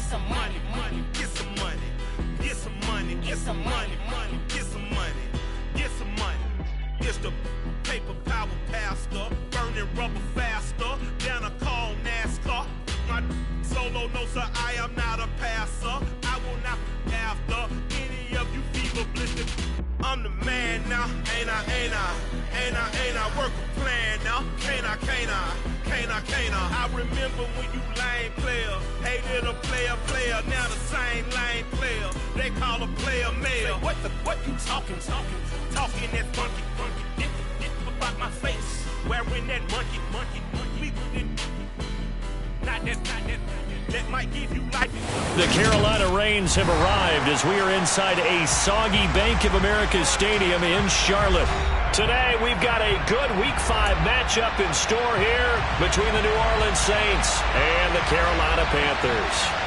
some money, money, get some money, get some money, get some money, money, get some money, get some money. It's the paper power pastor, burning rubber faster than a call NASCAR. My solo, no sir, I am not a passer. I will not after any of you fever blistered. I'm the man now, ain't I, ain't I, ain't I, ain't I, work a plan now, can't I, can't I, can't I, can't I. I remember when you lame player, hated a player, now the same lame player, they call a player mayor. What you talking that funky, get about my face, wearing that monkey, not that, that might give you life. The Carolina Rains have arrived as we are inside a soggy Bank of America Stadium in Charlotte. Today, we've got a good Week 5 matchup in store here between the New Orleans Saints and the Carolina Panthers.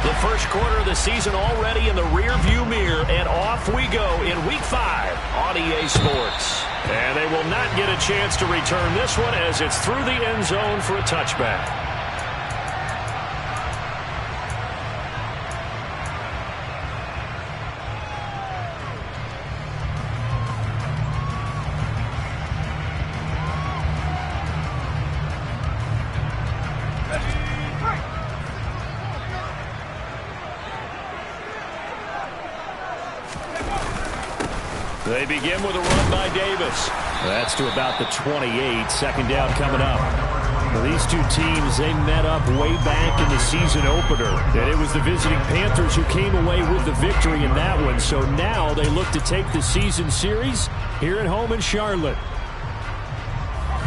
The first quarter of the season already in the rear-view mirror, and off we go in Week 5 on EA Sports. And they will not get a chance to return this one as it's through the end zone for a touchback. They begin with a run by Davis. That's to about the 28. Second down coming up. Well, these two teams, they met up way back in the season opener. And it was the visiting Panthers who came away with the victory in that one. So now they look to take the season series here at home in Charlotte.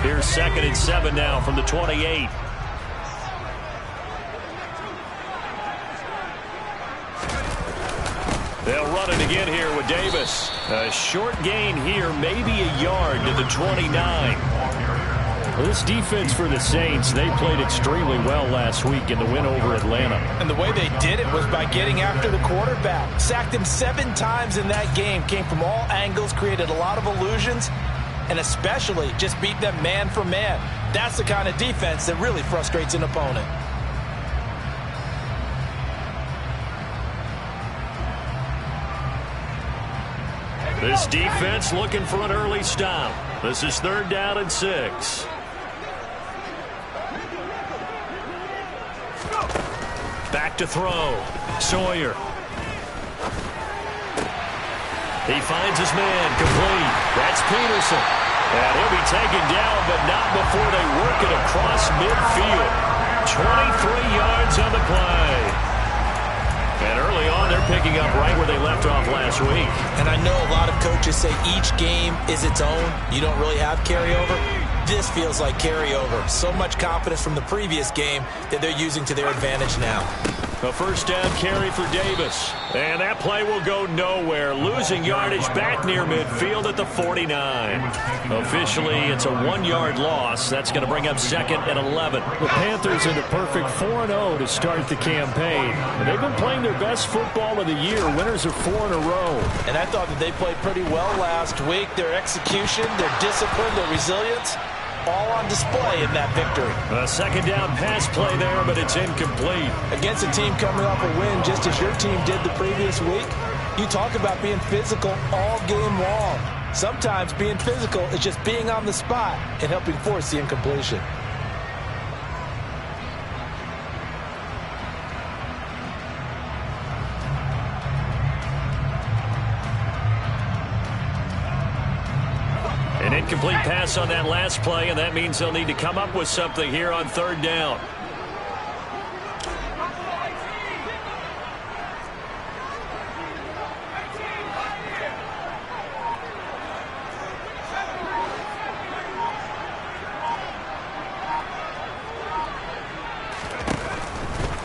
Here's 2nd and 7 now from the 28. They'll run it again here with Davis. A short gain here, maybe a yard to the 29. Well, this defense for the Saints, they played extremely well last week in the win over Atlanta. And the way they did it was by getting after the quarterback. Sacked him 7 times in that game. Came from all angles, created a lot of illusions, and especially just beat them man for man. That's the kind of defense that really frustrates an opponent. This defense looking for an early stop. This is 3rd down and 6. Back to throw. Sawyer. He finds his man complete. That's Peterson. And he'll be taken down, but not before they work it across midfield. 23 yards on the play. And early on, they're picking up right where they left off last week. And I know a lot of coaches say each game is its own. You don't really have carryover. This feels like carryover. So much confidence from the previous game that they're using to their advantage now. A first down carry for Davis. And that play will go nowhere. Losing yardage back near midfield at the 49. Officially, it's a 1-yard loss. That's going to bring up 2nd and 11. The Panthers in the perfect 4-0 to start the campaign. And they've been playing their best football of the year. Winners of 4 in a row. And I thought that they played pretty well last week. Their execution, their discipline, their resilience, all on display in that victory. A second down pass play there, but it's incomplete. Against a team coming off a win just as your team did the previous week, you talk about being physical all game long. Sometimes being physical is just being on the spot and helping force the incompletion. An incomplete pass on that last play, and that means they'll need to come up with something here on 3rd down.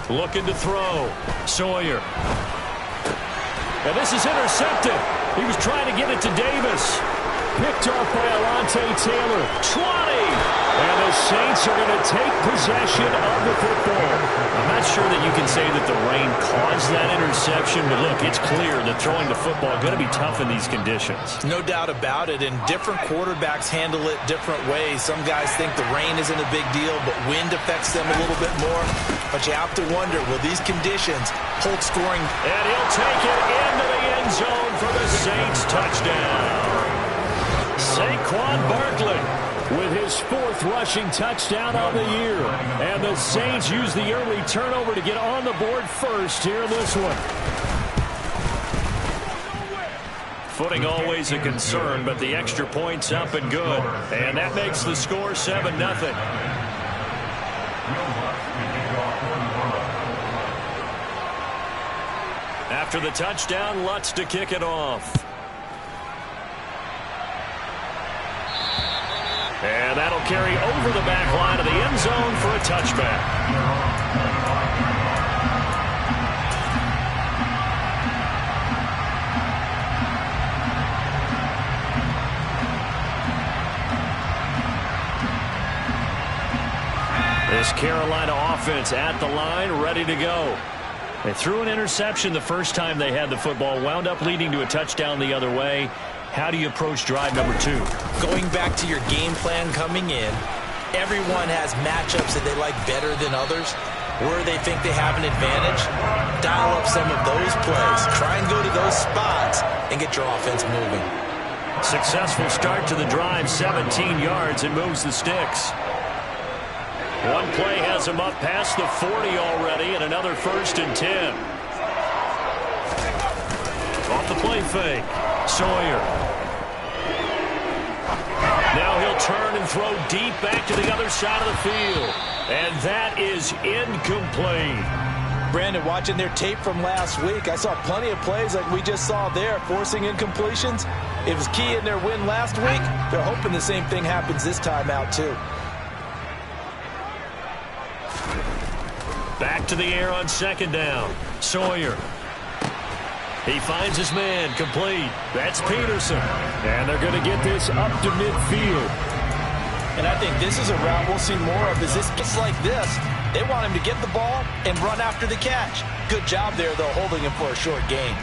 Looking to throw. Sawyer. And this is intercepted. He was trying to get it to Davis. Picked off by Alontae Taylor. 20. And the Saints are going to take possession of the football. I'm not sure that you can say that the rain caused that interception, but look, it's clear that throwing the football is going to be tough in these conditions. No doubt about it, and different quarterbacks handle it different ways. Some guys think the rain isn't a big deal, but wind affects them a little bit more. But you have to wonder, will these conditions hold scoring? And he'll take it into the end zone for the Saints touchdown. Saquon Barkley with his 4th rushing touchdown of the year. And the Saints use the early turnover to get on the board first here in this one. Footing always a concern, but the extra point's up and good. And that makes the score 7-0. After the touchdown, Lutz to kick it off. And that'll carry over the back line of the end zone for a touchback. This Carolina offense at the line, ready to go. They threw an interception the first time they had the football, wound up leading to a touchdown the other way. How do you approach drive number 2? Going back to your game plan coming in, everyone has matchups that they like better than others. Where they think they have an advantage, dial up some of those plays. Try and go to those spots and get your offense moving. Successful start to the drive, 17 yards, and moves the sticks. One play has him up past the 40 already, and another 1st and 10. Off the play fake, Sawyer. Now he'll turn and throw deep back to the other side of the field. And that is incomplete. Brandon, watching their tape from last week, I saw plenty of plays like we just saw there, forcing incompletions. It was key in their win last week. They're hoping the same thing happens this time out, too. Back to the air on 2nd down. Sawyer. He finds his man, complete. That's Peterson. And they're going to get this up to midfield. And I think this is a route we'll see more of. Is this just like this? They want him to get the ball and run after the catch. Good job there, though, holding him for a short gain.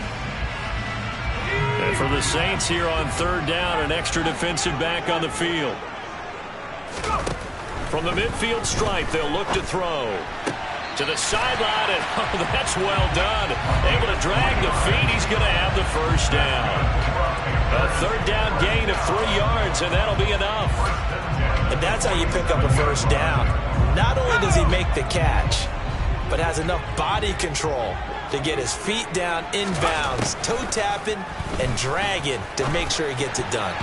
And for the Saints here on 3rd down, an extra defensive back on the field. From the midfield stripe, they'll look to throw. To the sideline, and oh, that's well done. Able to drag the feet. He's going to have the 1st down. A 3rd down gain of 3 yards, and that'll be enough. And that's how you pick up a 1st down. Not only does he make the catch, but has enough body control to get his feet down inbounds, toe tapping and dragging to make sure he gets it done.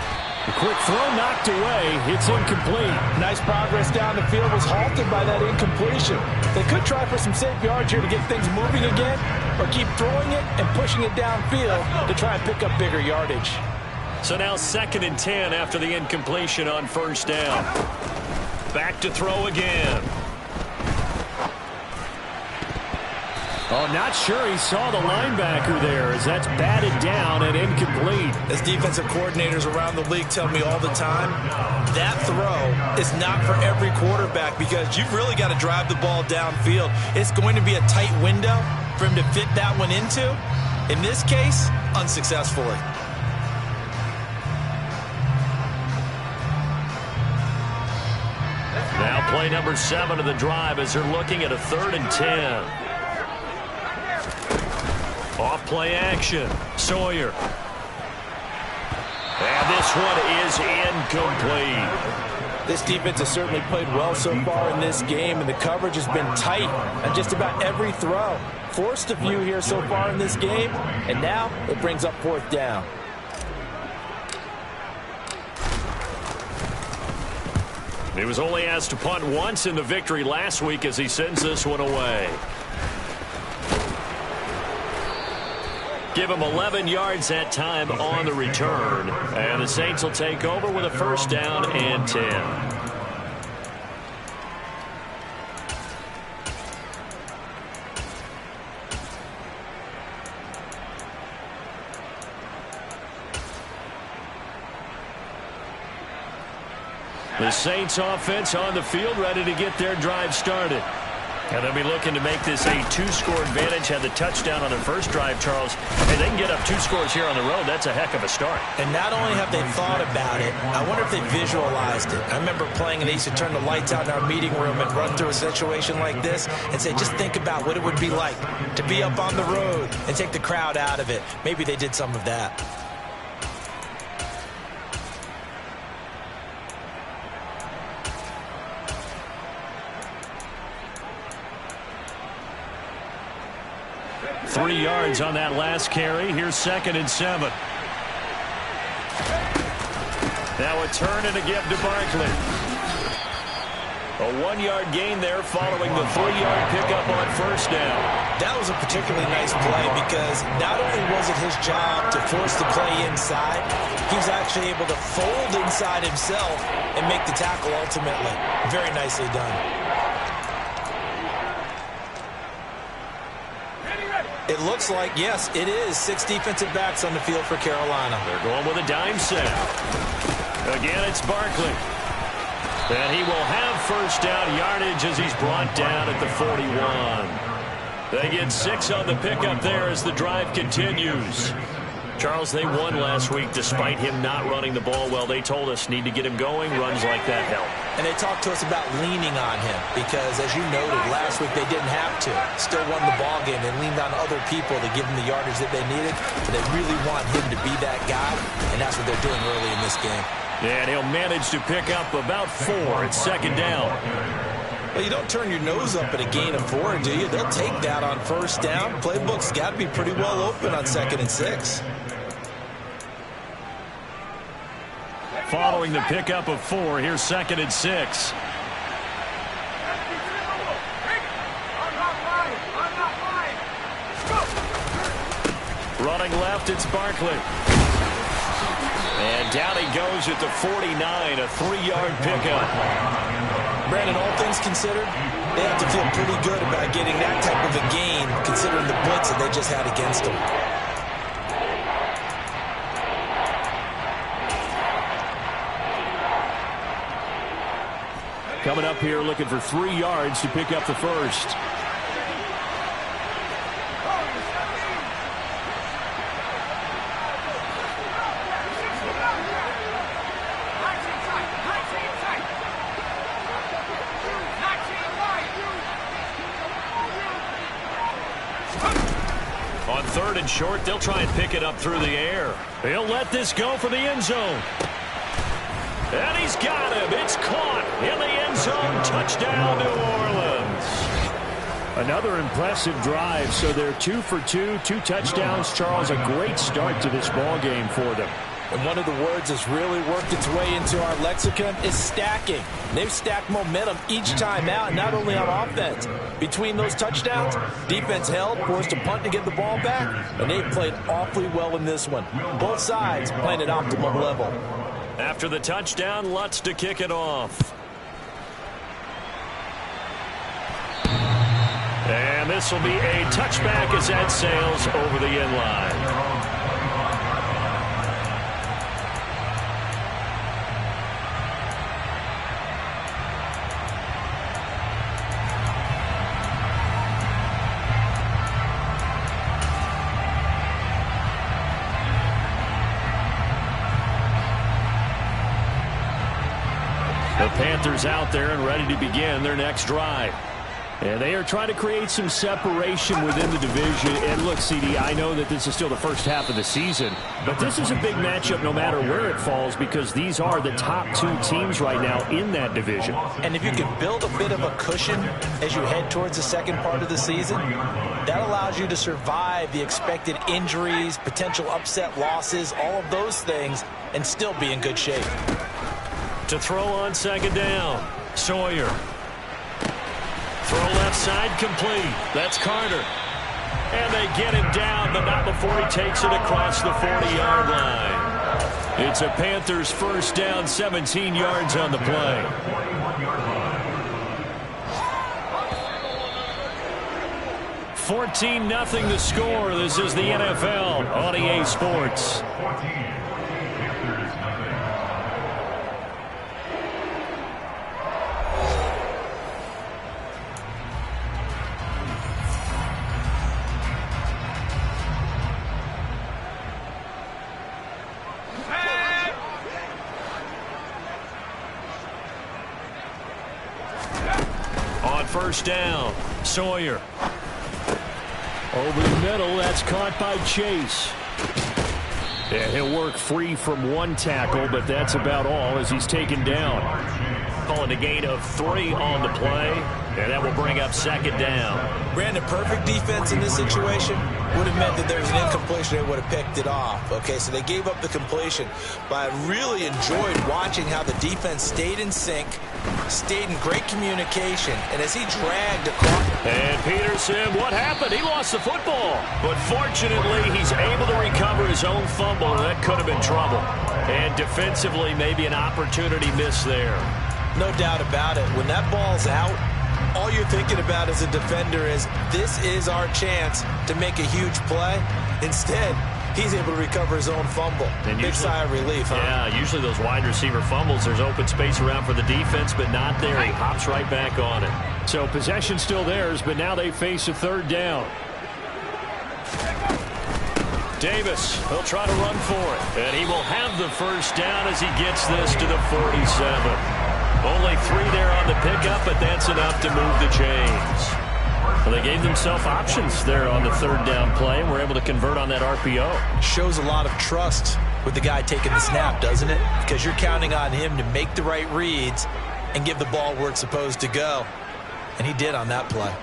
A quick throw knocked away. It's incomplete. Nice progress down the field, was halted by that incompletion. They could try for some safe yards here to get things moving again, or keep throwing it and pushing it downfield to try and pick up bigger yardage. So now 2nd and 10 after the incompletion on 1st down. Back to throw again. Oh, not sure he saw the linebacker there as that's batted down and incomplete. As defensive coordinators around the league tell me all the time, that throw is not for every quarterback because you've really got to drive the ball downfield. It's going to be a tight window for him to fit that one into. In this case, unsuccessfully. Now play number 7 of the drive as they're looking at a 3rd and 10. Off play action. Sawyer. And this one is incomplete. This defense has certainly played well so far in this game, and the coverage has been tight on just about every throw. Forced a few here so far in this game, and now it brings up 4th down. He was only asked to punt once in the victory last week as he sends this one away. Give him 11 yards that time on the return. And the Saints will take over with a 1st down and 10. The Saints offense on the field, ready to get their drive started. And they'll be looking to make this a two-score advantage. Had the touchdown on their first drive, Charles. Hey, they can get up 2 scores here on the road. That's a heck of a start. And not only have they thought about it, I wonder if they visualized it. I remember playing and they used to turn the lights out in our meeting room and run through a situation like this and say, just think about what it would be like to be up on the road and take the crowd out of it. Maybe they did some of that. Three yards on that last carry. Here's 2nd and 7. Now a turn and a give to Barkley. A 1-yard gain there following the 3-yard pickup on first down. That was a particularly nice play because not only was it his job to force the play inside, he was actually able to fold inside himself and make the tackle ultimately. Very nicely done. It looks like, yes, it is 6 defensive backs on the field for Carolina. They're going with a dime set. Again, it's Barkley. And he will have first down yardage as he's brought down at the 41. They get 6 on the pickup there as the drive continues. Charles, they won last week despite him not running the ball well. They told us need to get him going. Runs like that help. And they talked to us about leaning on him because, as you noted, last week they didn't have to. Still won the ball game. They leaned on other people to give them the yardage that they needed. But they really want him to be that guy, and that's what they're doing early in this game. And he'll manage to pick up about 4 at 2nd down. Well, you don't turn your nose up at a gain of 4, do you? They'll take that on first down. Playbook's got to be pretty well open on 2nd and 6. Following the pickup of 4, here's 2nd and 6. Running left, it's Barkley. And down he goes at the 49, a 3-yard pickup. Brandon, all things considered, they have to feel pretty good about getting that type of a gain considering the blitz that they just had against them. Coming up here looking for 3 yards to pick up the first. On 3rd and short, they'll try and pick it up through the air. He'll let this go for the end zone. And he's got him. It's caught in the end zone. Touchdown, New Orleans. Another impressive drive. So they're 2 for 2, 2 touchdowns. Charles, a great start to this ball game for them. And one of the words that's really worked its way into our lexicon is stacking. They've stacked momentum each time out, not only on offense. Between those touchdowns, defense held, forced a punt to get the ball back, and they've played awfully well in this one. Both sides playing at optimum level. After the touchdown, Lutz to kick it off. And this will be a touchback as that sails over the end line. The Panthers out there and ready to begin their next drive. And they are trying to create some separation within the division. And look, CD, I know that this is still the first half of the season, but this is a big matchup no matter where it falls because these are the top 2 teams right now in that division. And if you can build a bit of a cushion as you head towards the second part of the season, that allows you to survive the expected injuries, potential upset losses, all of those things, and still be in good shape. To throw on 2nd down, Sawyer. Throw left side complete. That's Carter. And they get him down, but not before he takes it across the 40-yard line. It's a Panthers first down, 17 yards on the play. $14-0 the score. This is the NFL on EA Sports. first down. Sawyer. Over the middle, that's caught by Chase. Yeah, he'll work free from one tackle, but that's about all as he's taken down. Calling a gain of 3 on the play, and that will bring up second down. Brandon, perfect defense in this situation would have meant that there was an incompletion. They would have picked it off. Okay, so they gave up the completion, but I really enjoyed watching how the defense stayed in sync, stayed in great communication, and as he dragged across. And Peterson, what happened? He lost the football, but fortunately he's able to recover his own fumble, and that could have been trouble. And defensively, maybe an opportunity missed there. No doubt about it. When that ball's out, all you're thinking about as a defender is, this is our chance to make a huge play. Instead, he's able to recover his own fumble. And big sigh of relief, huh? Yeah, usually those wide receiver fumbles, there's open space around for the defense, but not there. He hops right back on it. So possession still theirs, but now they face a third down. Davis, he'll try to run for it. And he will have the first down as he gets this to the 47. Only 3 there on the pickup, but that's enough to move the chains. Well, they gave themselves options there on the third down play, and were able to convert on that RPO. Shows a lot of trust with the guy taking the snap, doesn't it? Because you're counting on him to make the right reads and give the ball where it's supposed to go. And he did on that play.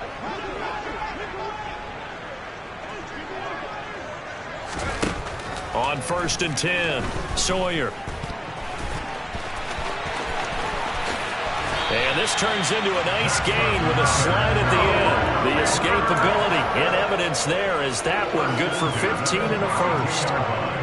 On 1st and 10, Sawyer. And this turns into a nice gain with a slide at the end. The escapability in evidence there as that one good for 15 and a first.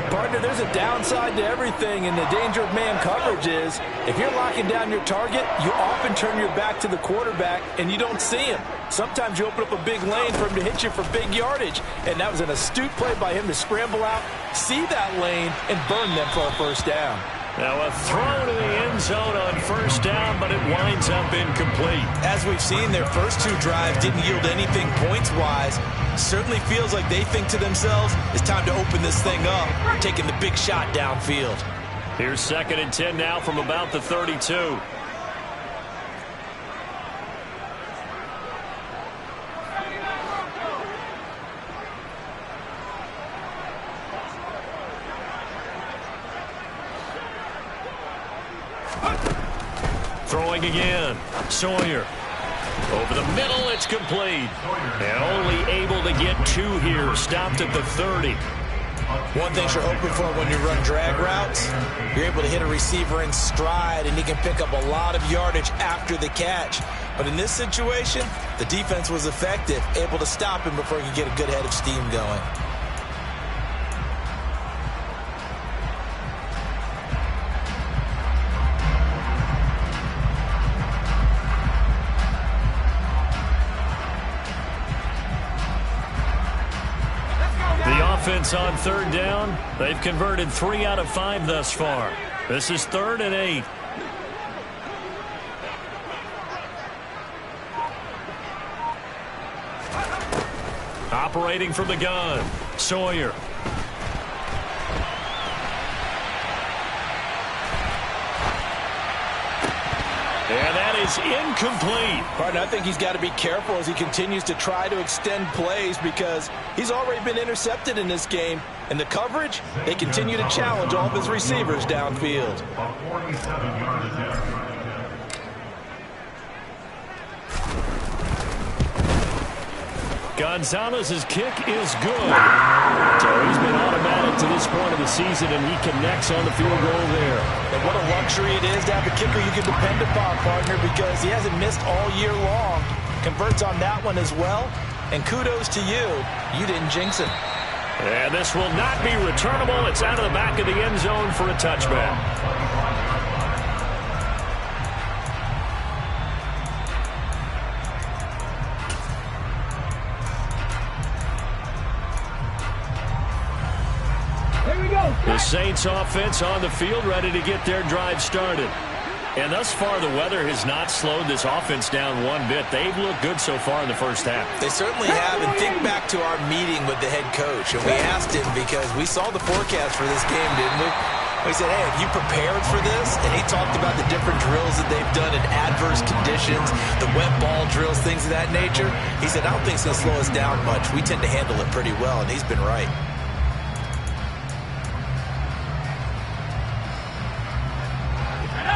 Partner, there's a downside to everything, and the danger of man coverage is if you're locking down your target, you often turn your back to the quarterback and you don't see him. Sometimes you open up a big lane for him to hit you for big yardage, and that was an astute play by him to scramble out, see that lane, and burn them for a first down. Now a throw to the end zone on first down, but it winds up incomplete. As we've seen, their first 2 drives didn't yield anything points-wise. Certainly feels like they think to themselves, it's time to open this thing up, taking the big shot downfield. Here's 2nd and 10 now from about the 32. Throwing again, Sawyer. Over the middle, it's complete. And only able to get 2 here, stopped at the 30. One thing you're hoping for when you run drag routes, you're able to hit a receiver in stride, and he can pick up a lot of yardage after the catch. But in this situation, the defense was effective, able to stop him before he could get a good head of steam going. Offense on 3rd down. They've converted 3 out of 5 thus far. This is 3rd and 8. Operating from the gun, Sawyer. And that is incomplete. Partner, I think he's got to be careful as he continues to try to extend plays because he's already been intercepted in this game. And the coverage, they continue to challenge all of his receivers downfield. Gonzalez's kick is good. So he's been automatic to this point of the season, and he connects on the field goal there. And what a luxury it is to have a kicker you can depend upon, partner, because he hasn't missed all year long. Converts on that one as well. And kudos to you. You didn't jinx him. And this will not be returnable. It's out of the back of the end zone for a touchback. The Saints offense on the field, ready to get their drive started. And thus far, the weather has not slowed this offense down one bit. They've looked good so far in the first half. They certainly have. And think back to our meeting with the head coach. And we asked him because we saw the forecast for this game, didn't we? He said, hey, have you prepared for this? And he talked about the different drills that they've done in adverse conditions, the wet ball drills, things of that nature. He said, I don't think it's going to slow us down much. We tend to handle it pretty well, and he's been right.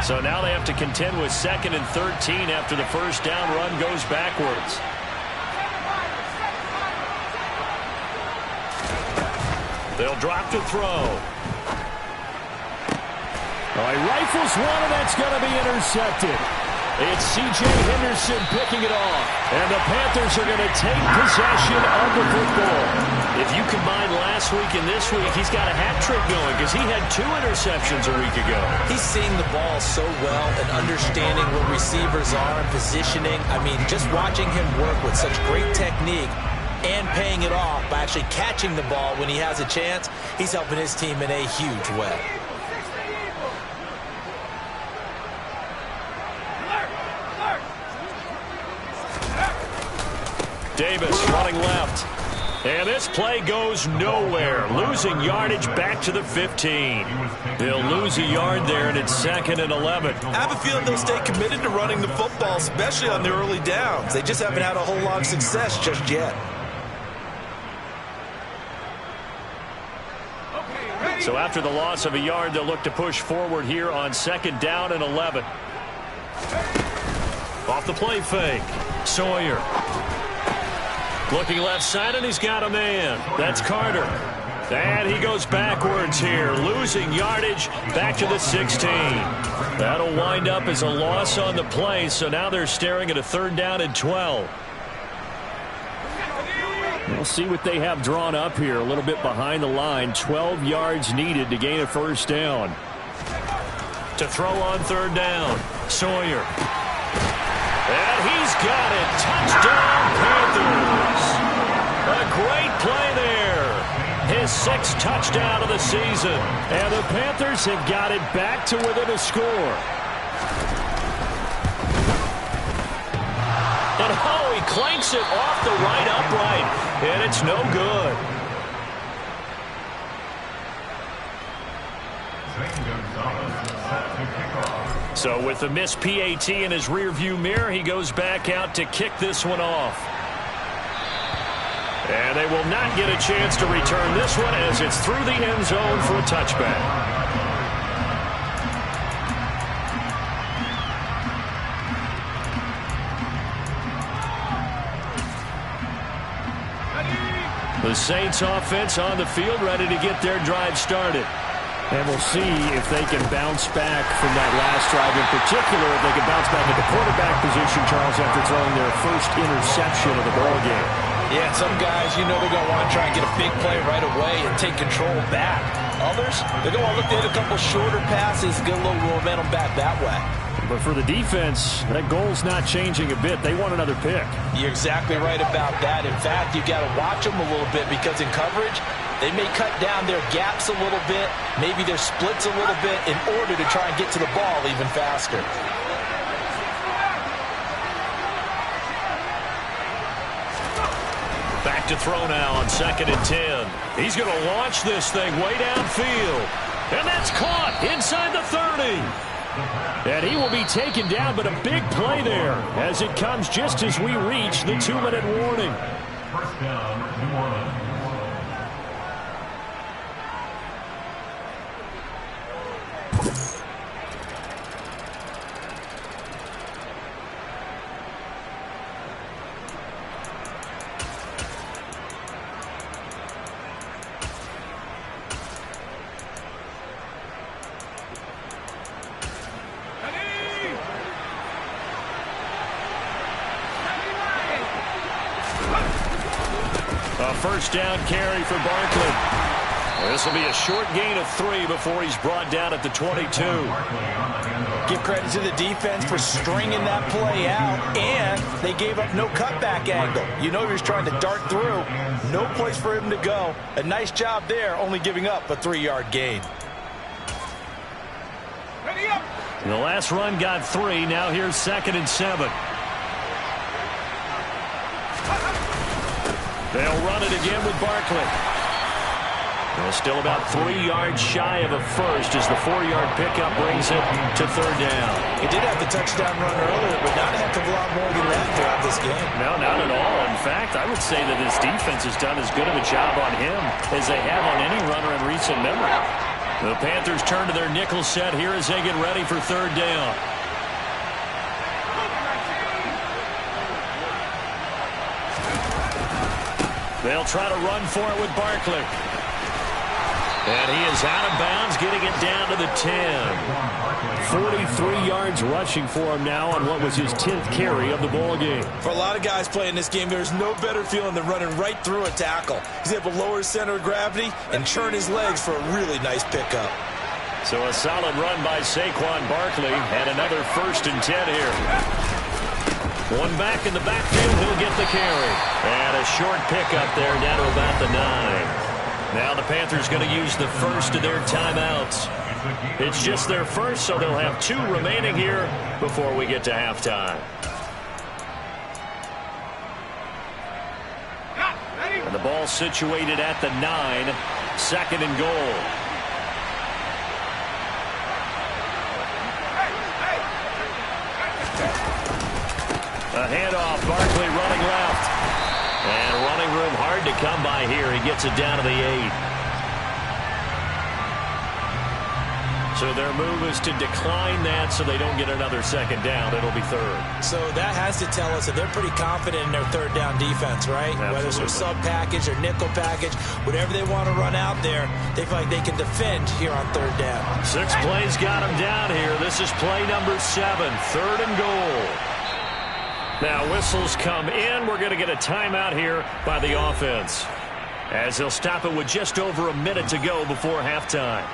So now they have to contend with 2nd and 13 after the first down run goes backwards. They'll drop to throw. Oh, he rifles one, and that's going to be intercepted. It's C.J. Henderson picking it off. And the Panthers are going to take possession of the football. If you combine last week and this week, he's got a hat trick going because he had 2 interceptions a week ago. He's seeing the ball so well and understanding where receivers are and positioning. I mean, just watching him work with such great technique and paying it off by actually catching the ball when he has a chance, he's helping his team in a huge way. Davis running left. And this play goes nowhere. Losing yardage back to the 15. They'll lose a yard there, and it's 2nd and 11. I have a feeling they'll stay committed to running the football, especially on the early downs. They just haven't had a whole lot of success just yet. So after the loss of a yard, they'll look to push forward here on 2nd down and 11. Off the play fake. Sawyer. Looking left side, and he's got a man. That's Carter. And he goes backwards here, losing yardage back to the 16. That'll wind up as a loss on the play, so now they're staring at a 3rd down and 12. We'll see what they have drawn up here, a little bit behind the line. 12 yards needed to gain a 1st down. To throw on 3rd down, Sawyer. And he's got it. Touchdown, Panthers. A great play there. His 6th touchdown of the season. And the Panthers have got it back to within a score. And oh, he clanks it off the right upright. And it's no good. So with the missed PAT in his rearview mirror, he goes back out to kick this one off. And they will not get a chance to return this one as it's through the end zone for a touchback. The Saints offense on the field, ready to get their drive started. And we'll see if they can bounce back from that last drive in particular. If they can bounce back at the quarterback position, Charles, after throwing their first interception of the ball game. Yeah, some guys, you know they're going to want to try and get a big play right away and take control back. Others, they're going to look at a couple shorter passes, get a little momentum back that way. But for the defense, that goal's not changing a bit. They want another pick. You're exactly right about that. In fact, you've got to watch them a little bit because in coverage, they may cut down their gaps a little bit, maybe their splits a little bit in order to try and get to the ball even faster. Back to throw now on 2nd and 10. He's going to launch this thing way downfield. And that's caught inside the 30. And he will be taken down, but a big play there as it comes just as we reach the 2-minute warning. 1st down, New Orleans. A 1st down carry for Barkley. This will be a short gain of 3 before he's brought down at the 22. Give credit to the defense for stringing that play out, and they gave up no cutback angle. You know he was trying to dart through. No place for him to go. A nice job there, only giving up a 3-yard gain. The last run got 3. Now here's 2nd and 7. They'll run it again with Barkley. Well, still about 3 yards shy of a first as the 4-yard pickup brings it to third down. He did have the touchdown run earlier, but not a heck of a lot more than that throughout this game. No, not at all. In fact, I would say that his defense has done as good of a job on him as they have on any runner in recent memory. The Panthers turn to their nickel set here as they get ready for third down. They'll try to run for it with Barkley. And he is out of bounds, getting it down to the 10. 43 yards rushing for him now on what was his 10th carry of the ball game. For a lot of guys playing this game, there's no better feeling than running right through a tackle. He's able to lower his center of gravity and churn his legs for a really nice pickup. So a solid run by Saquon Barkley and another 1st and 10 here. One back in the backfield, he'll get the carry. And a short pickup there down to about the 9. Now the Panthers going to use the first of their timeouts. It's just their first, so they'll have 2 remaining here before we get to halftime. And the ball situated at the 9, 2nd and goal. A handoff, Barkley running left. And running room hard to come by here. He gets it down to the 8. So their move is to decline that so they don't get another 2nd down. It'll be 3rd. So that has to tell us that they're pretty confident in their 3rd down defense, right? Absolutely. Whether it's a sub package or nickel package, whatever they want to run out there, they feel like they can defend here on 3rd down. 6 plays got him down here. This is play number 7, 3rd and goal. Now whistles come in. We're going to get a timeout here by the offense, as they'll stop it with just over a minute to go before halftime.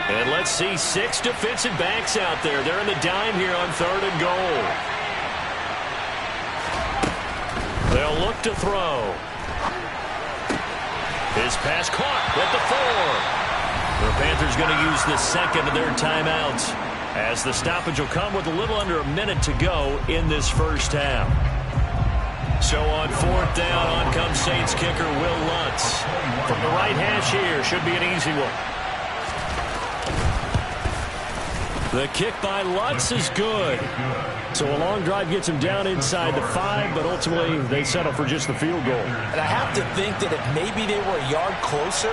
And let's see 6 defensive backs out there. They're in the dime here on 3rd and goal. They'll look to throw. His pass caught at the 4. The Panthers going to use the 2nd of their timeouts, as the stoppage will come with a little under a minute to go in this first half. So on 4th down, on comes Saints kicker Will Lutz. From the right hash here, should be an easy one. The kick by Lutz is good. So a long drive gets him down inside the 5, but ultimately they settle for just the field goal. And I have to think that if maybe they were a yard closer,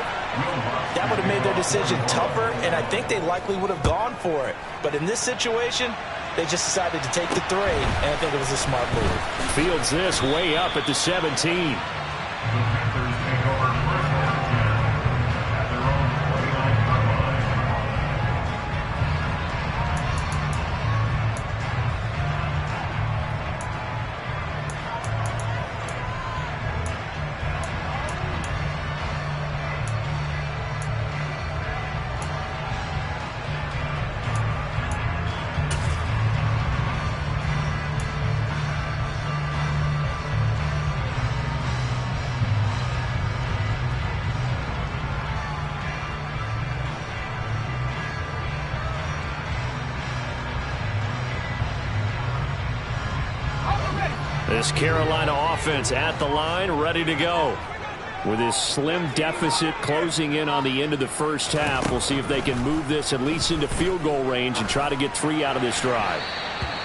that would have made their decision tougher, and I think they likely would have gone for it. But in this situation, they just decided to take the 3, and I think it was a smart move. Fields this way up at the 17. This Carolina offense at the line, ready to go. With this slim deficit closing in on the end of the first half, we'll see if they can move this at least into field goal range and try to get 3 out of this drive.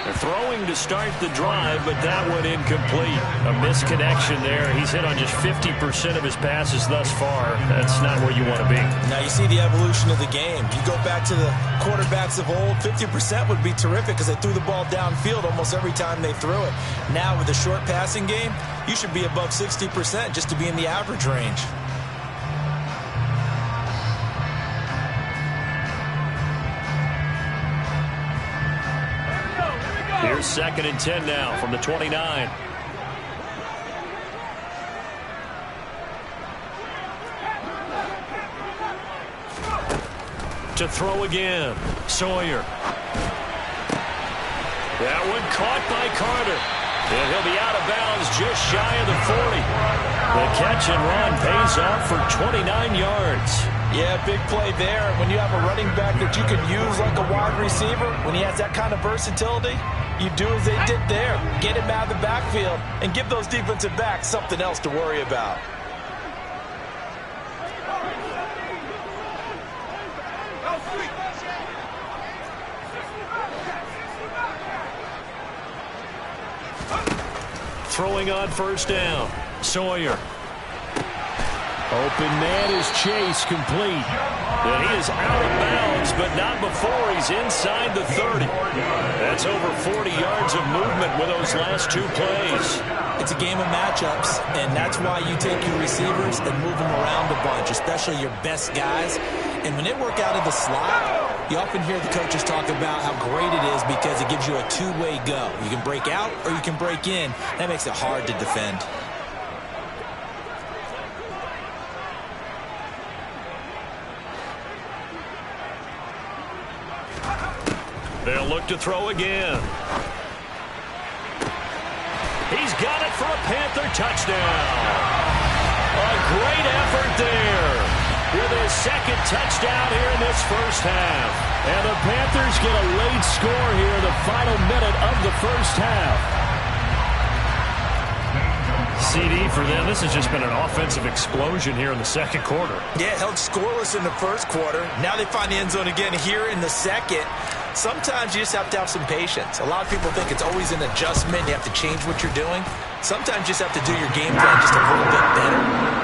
They're throwing to start the drive, but that one incomplete. A misconnection there. He's hit on just 50% of his passes thus far. That's not where you want to be. Now you see the evolution of the game. You go back to the quarterbacks of old, 50% would be terrific because they threw the ball downfield almost every time they threw it. Now with the short passing game, you should be above 60% just to be in the average range. Here's 2nd and 10 now from the 29. To throw again. Sawyer. That one caught by Carter. And he'll be out of bounds just shy of the 40. The catch and run pays off for 29 yards. Yeah, big play there. When you have a running back that you can use like a wide receiver, when he has that kind of versatility, you do as they did there. Get him out of the backfield and give those defensive backs something else to worry about. Throwing on first down. Sawyer. Open man is Chase, complete. And he is out of bounds, but not before he's inside the 30. That's over 40 yards of movement with those last two plays. It's a game of matchups, and that's why you take your receivers and move them around a bunch, especially your best guys. And when they work out of the slot, you often hear the coaches talk about how great it is because it gives you a two-way go. You can break out or you can break in. That makes it hard to defend. They'll look to throw again. He's got it for a Panther touchdown. A great effort there with his second touchdown here in this first half. And the Panthers get a late score here in the final minute of the first half. CD for them. This has just been an offensive explosion here in the second quarter. Yeah, held scoreless in the first quarter. Now they find the end zone again here in the second. Sometimes you just have to have some patience. A lot of people think it's always an adjustment. You have to change what you're doing. Sometimes you just have to do your game plan just a little bit better.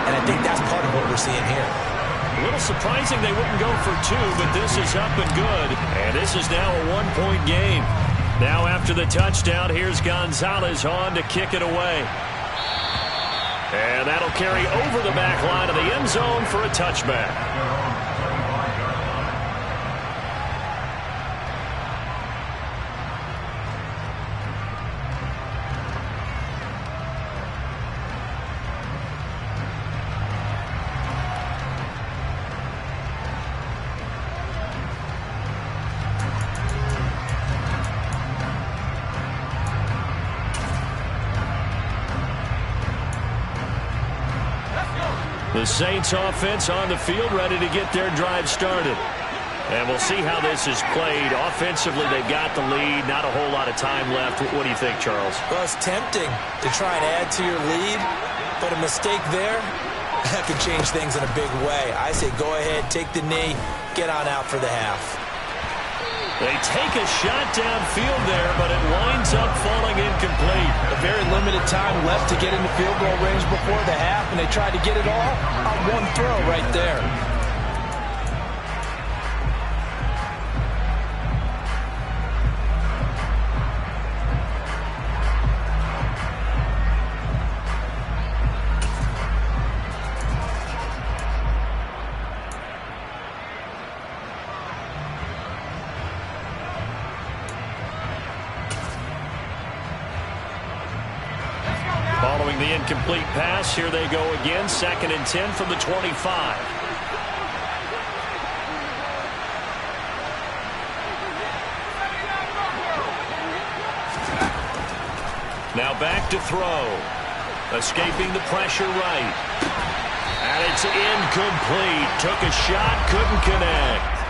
And I think that's part of what we're seeing here. A little surprising they wouldn't go for two, but this is up and good. And this is now a one-point game. Now after the touchdown, here's Gonzalez on to kick it away. And that'll carry over the back line of the end zone for a touchback. The Saints offense on the field ready to get their drive started. And we'll see how this is played. Offensively, they've got the lead. Not a whole lot of time left. What do you think, Charles? Well, it's tempting to try and add to your lead, but a mistake there, that could change things in a big way. I say go ahead, take the knee, get on out for the half. They take a shot downfield there, but it winds up falling incomplete. A very limited time left to get into field goal range before the half, and they tried to get it all on one throw right there. Following the incomplete pass, here they go again. 2nd and 10 from the 25. Now back to throw. Escaping the pressure right. And it's incomplete. Took a shot, couldn't connect.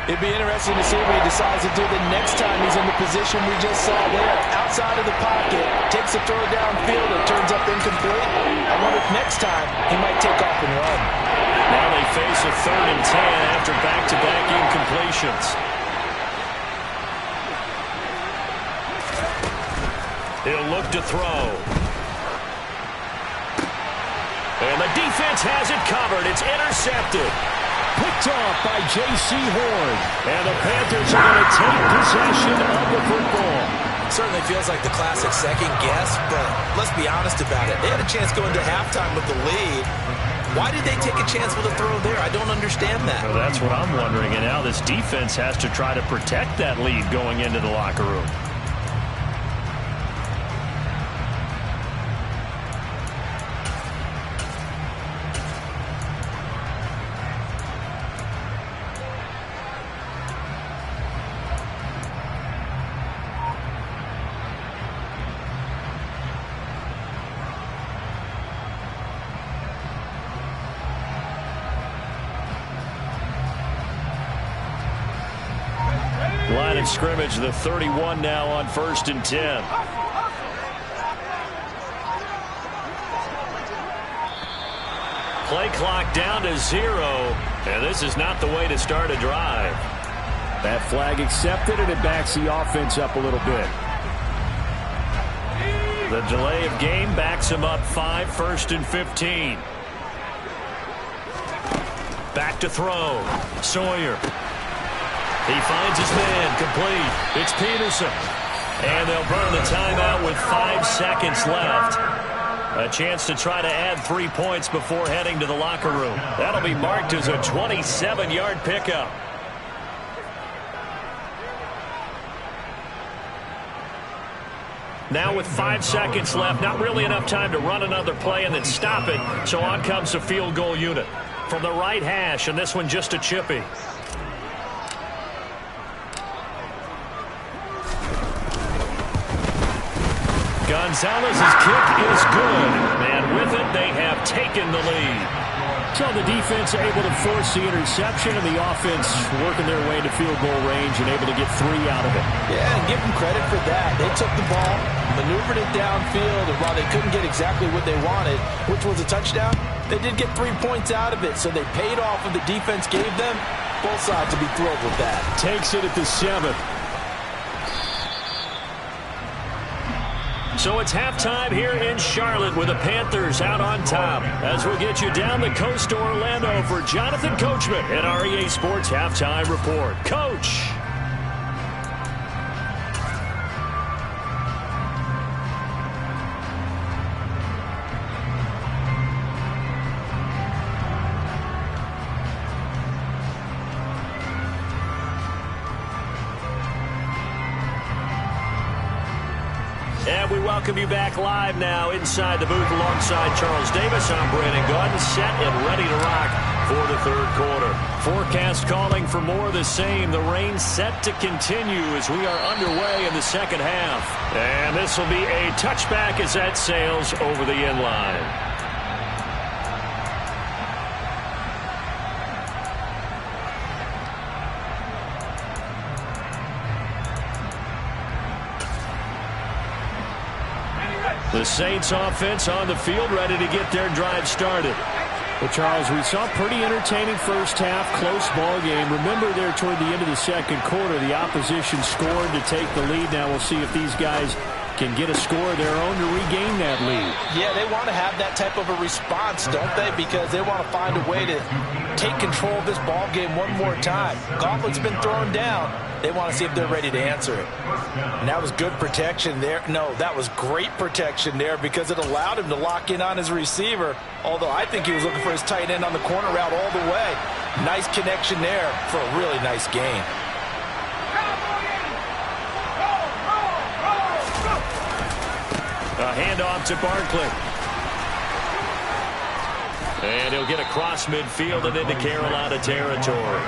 It'd be interesting to see what he decides to do the next time he's in the position we just saw there. Outside of the pocket, takes a throw downfield, it turns up incomplete. I wonder if next time he might take off and run. Now they face a 3rd and 10 after back-to-back incompletions. He'll look to throw. And the defense has it covered. It's intercepted. Picked off by J.C. Horn. And the Panthers are going to take possession of the football. Certainly feels like the classic second guess, but let's be honest about it. They had a chance going to halftime with the lead. Why did they take a chance with a throw there? I don't understand that. Well, that's what I'm wondering. And now this defense has to try to protect that lead going into the locker room. line of scrimmage, the 31 now on 1st and 10. Play clock down to 0, and this is not the way to start a drive. That flag accepted, and it backs the offense up a little bit. The delay of game backs him up 5, 1st and 15. Back to throw. Sawyer. He finds his man, complete. It's Peterson. And they'll burn the timeout with 5 seconds left. A chance to try to add 3 points before heading to the locker room. That'll be marked as a 27-yard pickup. Now with 5 seconds left, not really enough time to run another play and then stop it. So on comes the field goal unit from the right hash, and this one just a chippy. Gonzalez's kick is good, and with it they have taken the lead. So the defense able to force the interception, and the offense working their way to field goal range and able to get 3 out of it. Yeah, and give them credit for that. They took the ball, maneuvered it downfield, and while they couldn't get exactly what they wanted, which was a touchdown, they did get 3 points out of it, so they paid off what the defense gave them. Both sides will be thrilled with that. Takes it at the 7. So it's halftime here in Charlotte with the Panthers out on top. As we'll get you down the coast to Orlando for Jonathan Coachman at our EA Sports Halftime Report. Coach. And we welcome you back live now inside the booth alongside Charles Davis. I'm Brandon Gaudin, set and ready to rock for the 3rd quarter. Forecast calling for more of the same. The rain set to continue as we are underway in the 2nd half. And this will be a touchback as that sails over the end line. The Saints offense on the field, ready to get their drive started. Well, Charles, we saw pretty entertaining first half, close ball game. Remember there toward the end of the 2nd quarter, the opposition scored to take the lead. Now we'll see if these guys can get a score of their own to regain that lead. Yeah, they want to have that type of a response, don't they? Because they want to find a way to take control of this ball game one more time. Gauntlet's been thrown down. They want to see if they're ready to answer it. And that was good protection there. No, that was great protection there because it allowed him to lock in on his receiver. Although I think he was looking for his tight end on the corner route all the way. Nice connection there for a really nice gain. A handoff to Barkley. And he'll get across midfield and into Carolina territory.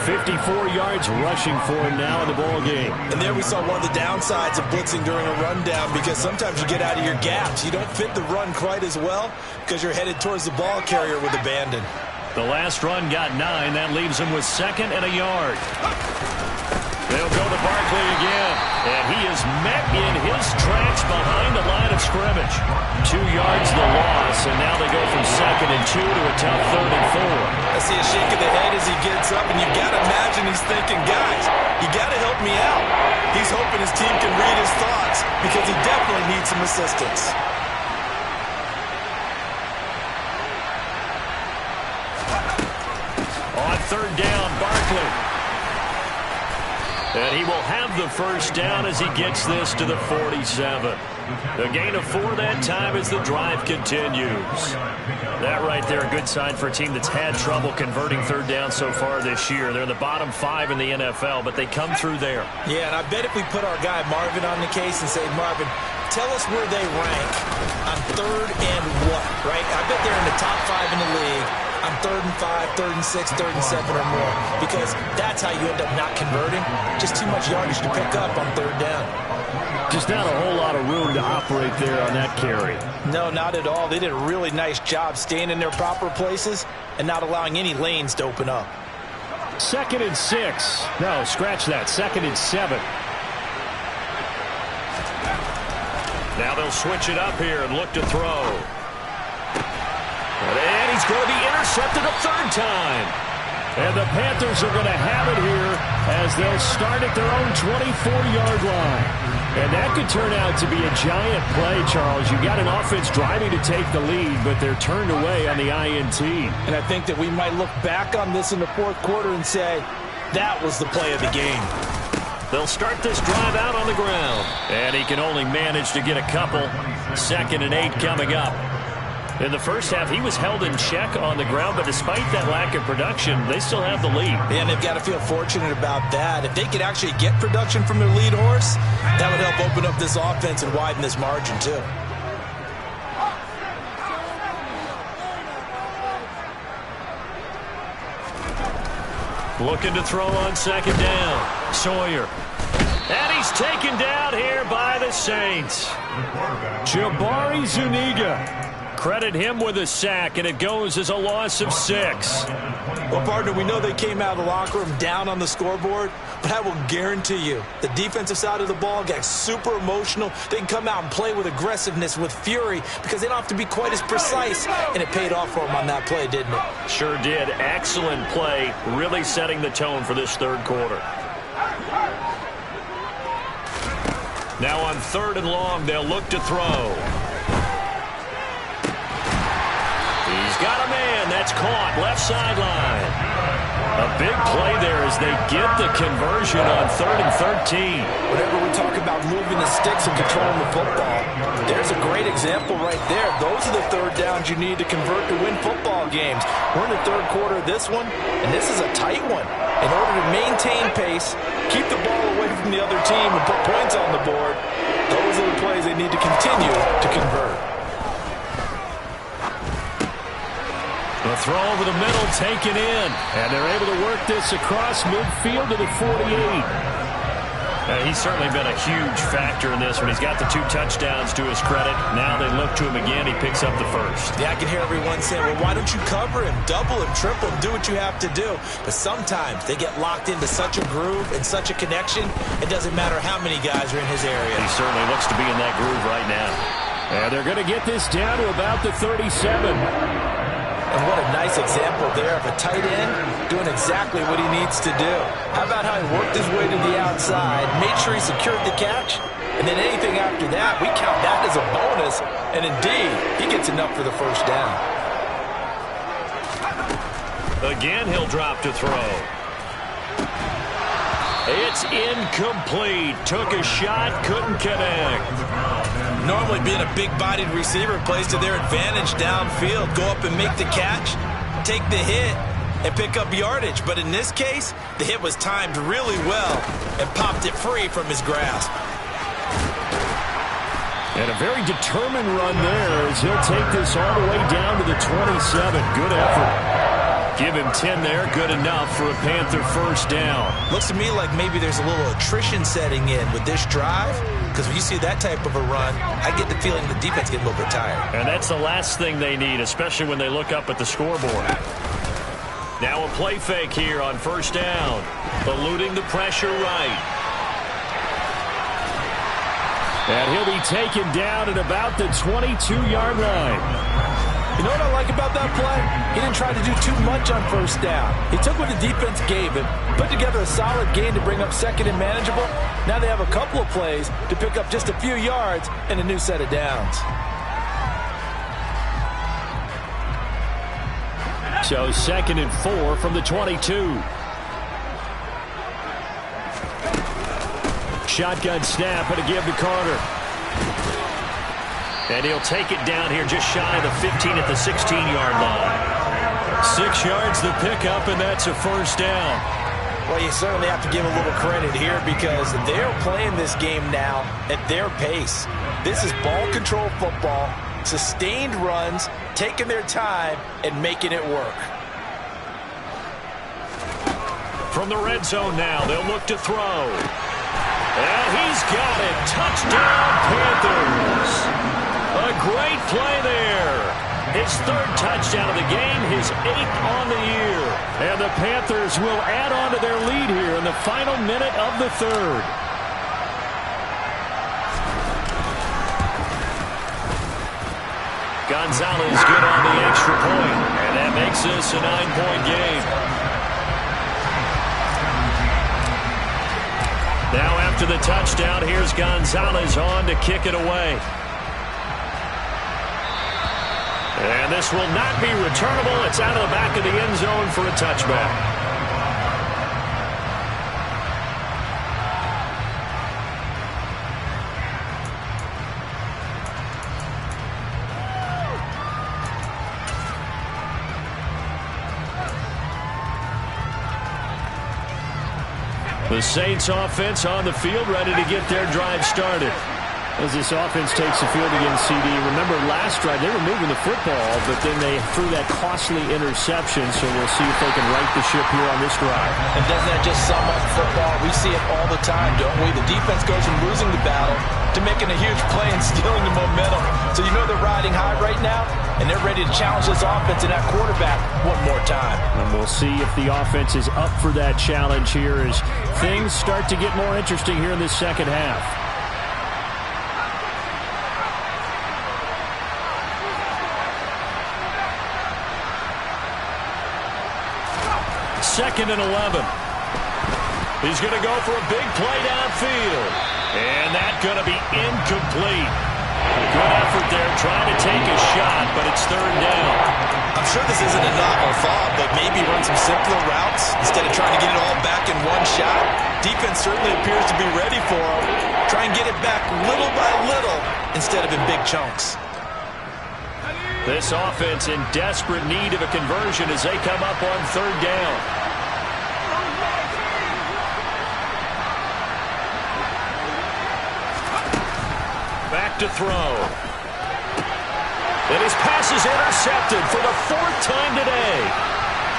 54 yards rushing for him now in the ball game. And there we saw one of the downsides of blitzing during a rundown because sometimes you get out of your gaps. You don't fit the run quite as well because you're headed towards the ball carrier with abandon. The last run got 9. That leaves him with 2nd and a yard. They'll go to Barkley again, and he is met in his tracks behind the line of scrimmage. 2 yards the loss, and now they go from 2nd and 2 to a tough 3rd and 4. I see a shake of the head as he gets up, and you've got to imagine he's thinking, guys, you got to help me out. He's hoping his team can read his thoughts because he definitely needs some assistance. On 3rd down, Barkley. And he will have the 1st down as he gets this to the 47. A gain of 4 that time as the drive continues. That right there, a good sign for a team that's had trouble converting 3rd down so far this year. They're in the bottom 5 in the NFL, but they come through there. Yeah, and I bet if we put our guy Marvin on the case and say, Marvin, tell us where they rank on 3rd and what, right? I bet they're in the top 5 in the league on 3rd and 5, 3rd and 6, 3rd and 7 or more, because that's how you end up not converting. Just too much yardage to pick up on 3rd down. Just not a whole lot of room to operate there on that carry. No, not at all. They did a really nice job staying in their proper places and not allowing any lanes to open up. 2nd and 6. No, scratch that. 2nd and 7. Now they'll switch it up here and look to throw. And he's going to be intercepted a third time. And the Panthers are going to have it here as they'll start at their own 24-yard line. And that could turn out to be a giant play, Charles. You got an offense driving to take the lead, but they're turned away on the INT. And I think that we might look back on this in the fourth quarter and say, that was the play of the game. They'll start this drive out on the ground. And he can only manage to get a couple. 2nd and 8 coming up. In the first half, he was held in check on the ground, but despite that lack of production, they still have the lead. And they've got to feel fortunate about that. If they could actually get production from their lead horse, that would help open up this offense and widen this margin, too. Looking to throw on 2nd down. Sawyer. And he's taken down here by the Saints. Jabari Zuniga. Credit him with a sack, and it goes as a loss of 6. Well, partner, we know they came out of the locker room down on the scoreboard, but I will guarantee you the defensive side of the ball got super emotional. They can come out and play with aggressiveness, with fury, because they don't have to be quite as precise, and it paid off for them on that play, didn't it? Sure did. Excellent play, really setting the tone for this third quarter. Now on 3rd and long, they'll look to throw. He's got a man. That's caught. Left sideline. A big play there as they get the conversion on 3rd and 13. Whenever we talk about moving the sticks and controlling the football, there's a great example right there. Those are the third downs you need to convert to win football games. We're in the third quarter of this one, and this is a tight one. In order to maintain pace, keep the ball away from the other team, and put points on the board, those are the plays they need to continue to convert. The throw over the middle taken in. And they're able to work this across midfield to the 48. He's certainly been a huge factor in this one. He's got the 2 touchdowns to his credit. Now they look to him again. He picks up the first. Yeah, I can hear everyone saying, well, why don't you cover him, double him, triple him, do what you have to do. But sometimes they get locked into such a groove and such a connection, it doesn't matter how many guys are in his area. He certainly looks to be in that groove right now. And they're going to get this down to about the 37. And what a nice example there of a tight end doing exactly what he needs to do. How about how he worked his way to the outside, made sure he secured the catch, and then anything after that, we count that as a bonus. And indeed, he gets enough for the first down. Again, he'll drop to throw. It's incomplete. Took a shot, couldn't connect. Normally being a big-bodied receiver plays to their advantage downfield. Go up and make the catch, take the hit, and pick up yardage. But in this case, the hit was timed really well and popped it free from his grasp. And a very determined run there as he'll take this all the way down to the 27. Good effort. Give him 10 there. Good enough for a Panther first down. Looks to me like maybe there's a little attrition setting in with this drive, because when you see that type of a run, I get the feeling the defense getting a little bit tired. And that's the last thing they need, especially when they look up at the scoreboard. Now a play fake here on first down. Eluding the pressure right. And he'll be taken down at about the 22-yard line. You know what I like about that play? He didn't try to do too much on first down. He took what the defense gave him, put together a solid gain to bring up 2nd and manageable. Now they have a couple of plays to pick up just a few yards and a new set of downs. So 2nd and 4 from the 22. Shotgun snap and a give to Carter. And he'll take it down here just shy of the 15 at the 16-yard line. 6 yards the pickup, and that's a first down. Well, you certainly have to give a little credit here because they're playing this game now at their pace. This is ball control football, sustained runs, taking their time, and making it work. From the red zone now, they'll look to throw. And he's got it. Touchdown, Panthers. A great play there. his third touchdown of the game, his 8th on the year. And the Panthers will add on to their lead here in the final minute of the third. Gonzalez good on the extra point, and that makes this a 9-point game. Now after the touchdown, here's Gonzalez on to kick it away. And this will not be returnable. It's out of the back of the end zone for a touchback. The Saints offense on the field, ready to get their drive started. As this offense takes the field against CD. Remember last drive, they were moving the football, but then they threw that costly interception, so we'll see if they can right the ship here on this drive. And doesn't that just sum up football? We see it all the time, don't we? The defense goes from losing the battle to making a huge play and stealing the momentum. So you know they're riding high right now, and they're ready to challenge this offense and that quarterback one more time. And we'll see if the offense is up for that challenge here as things start to get more interesting here in this second half. Second and 11. He's going to go for a big play downfield. And that's going to be incomplete. Good effort there trying to take a shot, but it's third down. I'm sure this isn't a novel thought, but maybe run some simpler routes instead of trying to get it all back in one shot. Defense certainly appears to be ready for him. Try and get it back little by little instead of in big chunks. This offense in desperate need of a conversion as they come up on third down. Back to throw. And his pass is intercepted for the 4th time today.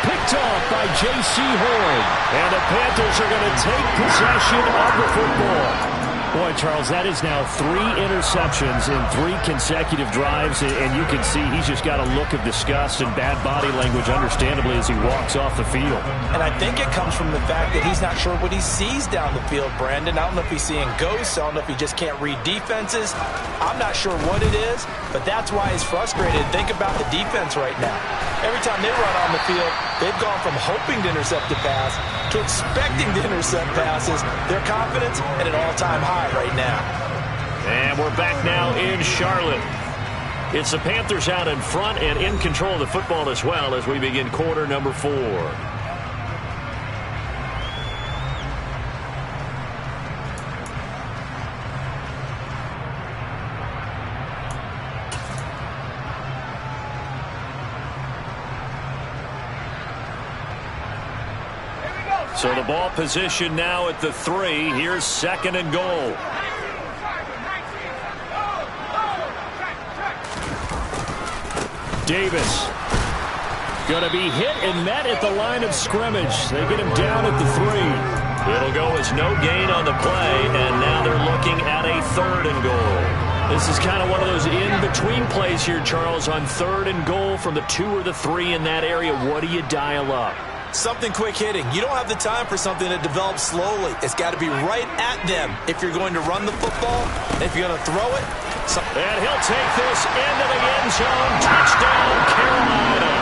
Picked off by J.C. Horn. And the Panthers are going to take possession of the football. Boy, Charles, that is now 3 interceptions in 3 consecutive drives, and you can see he's just got a look of disgust and bad body language, understandably, as he walks off the field. And I think it comes from the fact that he's not sure what he sees down the field, Brandon. I don't know if he's seeing ghosts. I don't know if he just can't read defenses. I'm not sure what it is, but that's why he's frustrated. Think about the defense right now. Every time they run on the field, they've gone from hoping to intercept a pass to expecting to intercept passes. Their confidence at an all-time high right now. And we're back now in Charlotte. It's the Panthers out in front and in control of the football as well as we begin quarter number 4. So the ball position now at the 3. Here's second and goal. Davis going to be hit and met at the line of scrimmage. They get him down at the 3. It'll go as no gain on the play, and now they're looking at a 3rd and goal. This is kind of one of those in-between plays here, Charles, on 3rd and goal from the 2 or the 3 in that area. What do you dial up? Something quick hitting. You don't have the time for something that develops slowly. It's got to be right at them if you're going to run the football. If you're going to throw it. And he'll take this into the end zone. Touchdown, Carolina.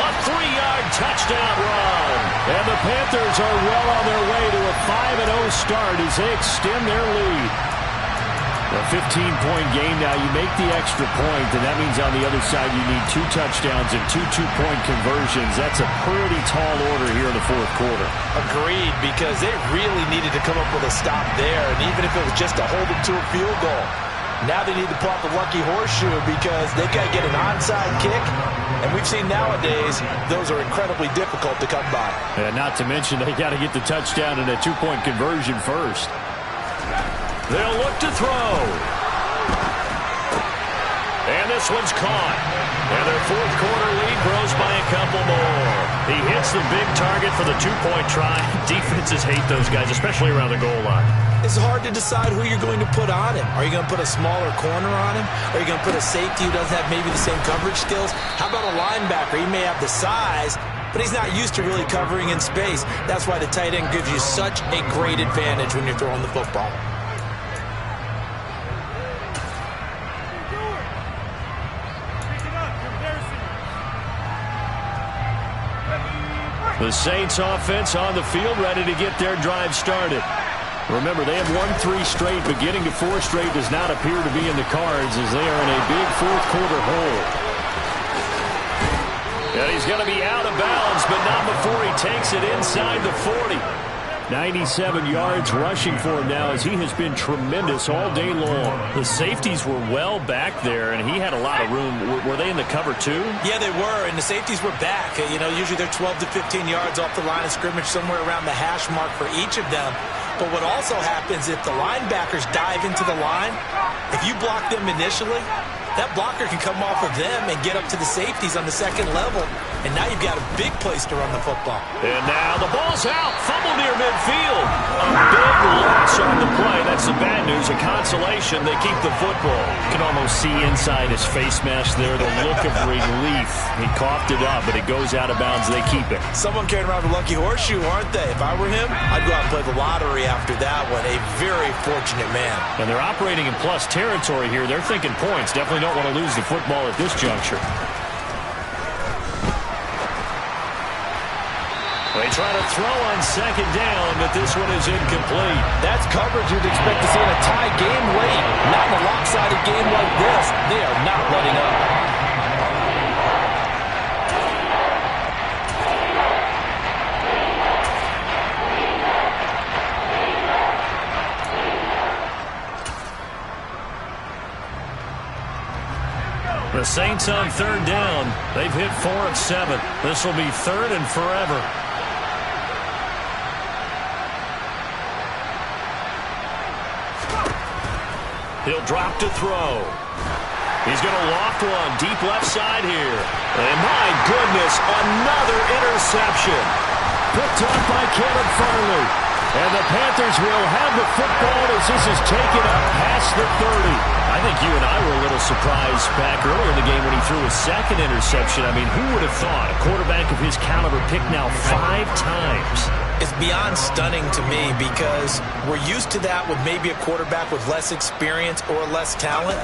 A 3-yard touchdown run. And the Panthers are well on their way to a 5-0 start as they extend their lead. A 15-point game now. You make the extra point, and that means on the other side you need 2 touchdowns and 2 two-point conversions. That's a pretty tall order here in the 4th quarter. Agreed, because they really needed to come up with a stop there, and even if it was just to hold them to a field goal. Now they need to pull out the lucky horseshoe because they've got to get an onside kick, and we've seen nowadays those are incredibly difficult to come by. And not to mention they got to get the touchdown and a 2-point conversion first. They'll look to throw. And this one's caught. And their 4th quarter lead grows by a couple more. He hits the big target for the two-point try. Defenses hate those guys, especially around the goal line. It's hard to decide who you're going to put on him. Are you going to put a smaller corner on him? Are you going to put a safety who doesn't have maybe the same coverage skills? How about a linebacker? He may have the size, but he's not used to really covering in space. That's why the tight end gives you such a great advantage when you're throwing the football. The Saints offense on the field, ready to get their drive started. Remember, they have won 3 straight, but getting to 4 straight does not appear to be in the cards as they are in a big fourth-quarter hole. And he's going to be out of bounds, but not before he takes it inside the 40. 97 yards rushing for him now as he has been tremendous all day long. The safeties were well back there, and he had a lot of room. Were they in the cover too? Yeah, they were, and the safeties were back. You know, usually they're 12 to 15 yards off the line of scrimmage, somewhere around the hash mark for each of them. But what also happens if the linebackers dive into the line, if you block them initially, that blocker can come off of them and get up to the safeties on the second level. And now you've got a big place to run the football. And now the ball's out. Fumble near midfield. A big loss on the play. That's the bad news. A consolation. They keep the football. You can almost see inside his face mask there the look of relief. He coughed it up, but it goes out of bounds. They keep it. Someone carrying around a lucky horseshoe, aren't they? If I were him, I'd go out and play the lottery after that one. A very fortunate man. And they're operating in plus territory here. They're thinking points. Definitely don't want to lose the football at this juncture. They try to throw on second down, but this one is incomplete. That's coverage you'd expect to see in a tie game late. Not in a lopsided game like this. They are not letting up. The Saints on third down. They've hit 4 of 7. This will be third and forever. He'll drop to throw. He's going to loft one deep left side here. And my goodness, another interception. Picked up by Caleb Farley. And the Panthers will have the football as this is taken up past the 30. I think you and I were a little surprised back earlier in the game when he threw his second interception. I mean, who would have thought a quarterback of his caliber picked now 5 times? It's beyond stunning to me because we're used to that with maybe a quarterback with less experience or less talent.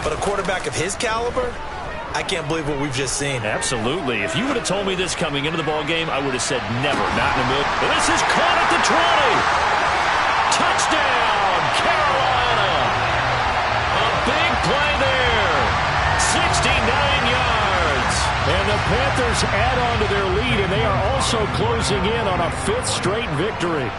But a quarterback of his caliber, I can't believe what we've just seen. Absolutely. If you would have told me this coming into the ball game, I would have said never, not in the middle. This is caught at the 20. Touchdown, Carolina. A big play there. 69 yards. And the Panthers add on to their lead, and they are also closing in on a 5th straight victory.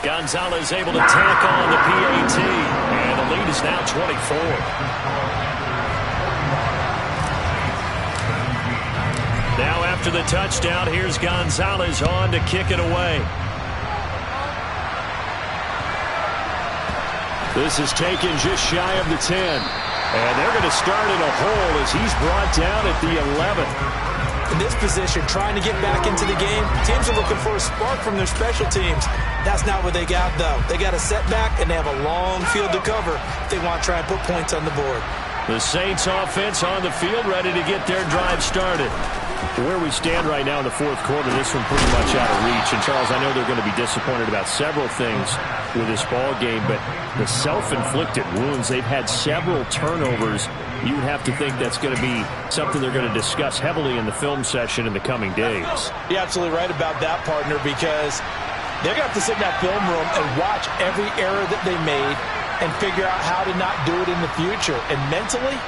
Gonzalez able to tack on the PAT, and the lead is now 24. Now after the touchdown, here's Gonzalez on to kick it away. This is taken just shy of the 10. And they're going to start in a hole as he's brought down at the 11. In this position, trying to get back into the game, teams are looking for a spark from their special teams. That's not what they got, though. They got a setback, and they have a long field to cover if they want to try and put points on the board. The Saints offense on the field, ready to get their drive started. Where we stand right now in the fourth quarter, this one pretty much out of reach. And, Charles, I know they're going to be disappointed about several things with this ball game, but the self-inflicted wounds, they've had several turnovers. You would have to think that's going to be something they're going to discuss heavily in the film session in the coming days. You're absolutely right about that, partner, because they're going to have to sit in that film room and watch every error that they made and figure out how to not do it in the future. And mentally,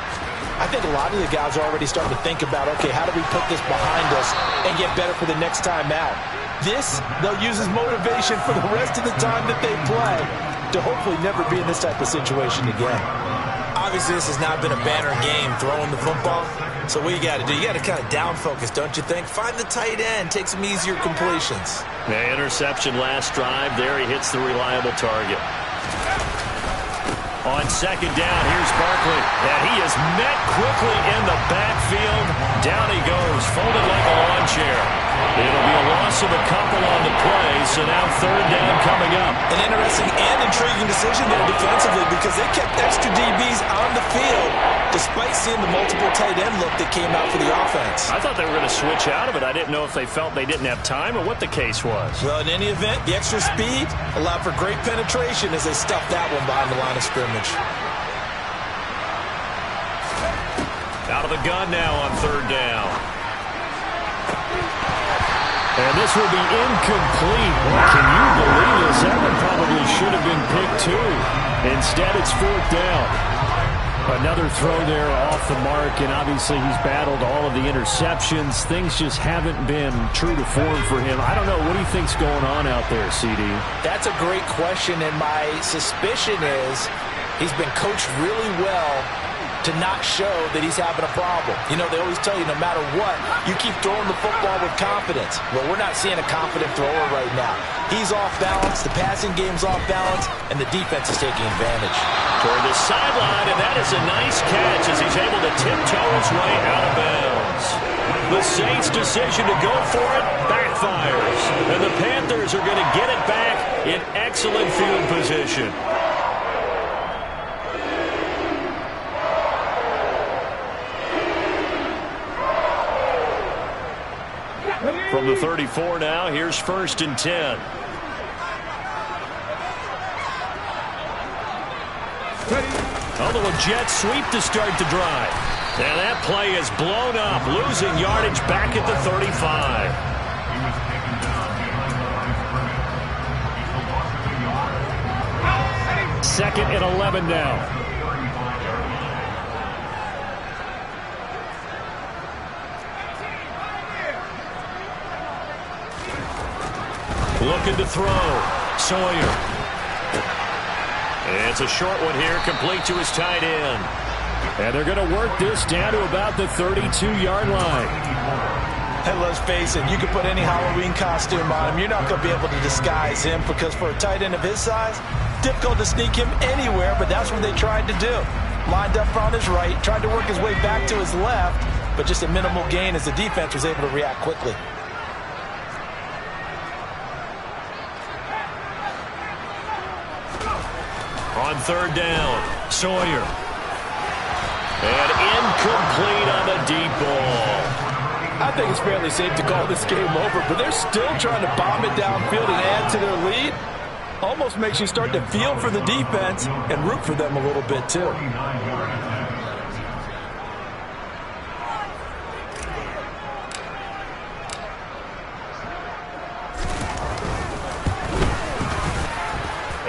I think a lot of the guys are already starting to think about, okay, how do we put this behind us and get better for the next time out? This, they'll use as motivation for the rest of the time that they play to hopefully never be in this type of situation again. Obviously, this has not been a banner game throwing the football. So what you got to do, you got to kind of down focus, don't you think? Find the tight end, take some easier completions. The interception last drive. There he hits the reliable target. On second down, here's Barkley. And he is met quickly in the backfield. Down he goes, folded like a lawn chair. It'll be a loss of a couple on the play, so now third down coming up. An interesting and intriguing decision there defensively because they kept extra DBs on the field despite seeing the multiple tight end look that came out for the offense. I thought they were going to switch out of it. I didn't know if they felt they didn't have time or what the case was. Well, in any event, the extra speed allowed for great penetration as they stuffed that one behind the line of scrimmage. Out of the gun now on third down. And this will be incomplete. Well, can you believe this? That one probably should have been picked too. Instead, it's fourth down. Another throw there off the mark, and obviously he's battled all of the interceptions. Things just haven't been true to form for him. I don't know. What do you think's going on out there, CD? That's a great question, and my suspicion is he's been coached really well to not show that he's having a problem. You know, they always tell you no matter what, you keep throwing the football with confidence. Well, we're not seeing a confident thrower right now. He's off balance, the passing game's off balance, and the defense is taking advantage. Toward the sideline, and that is a nice catch as he's able to tiptoe his way out of bounds. The Saints' decision to go for it backfires, and the Panthers are going to get it back in excellent field position. From the 34 now, here's first and 10. A little jet sweep to start the drive. And that play is blown up, losing yardage back at the 35. Second and 11 now. Looking to throw. Sawyer. It's a short one here, complete to his tight end. And they're going to work this down to about the 32-yard line. And let's face it, you can put any Halloween costume on him. You're not going to be able to disguise him because for a tight end of his size, difficult to sneak him anywhere, but that's what they tried to do. Lined up on his right, tried to work his way back to his left, but just a minimal gain as the defense was able to react quickly. On third down, Sawyer. And incomplete on the deep ball. I think it's fairly safe to call this game over, but they're still trying to bomb it downfield and add to their lead. Almost makes you start to feel for the defense and root for them a little bit, too.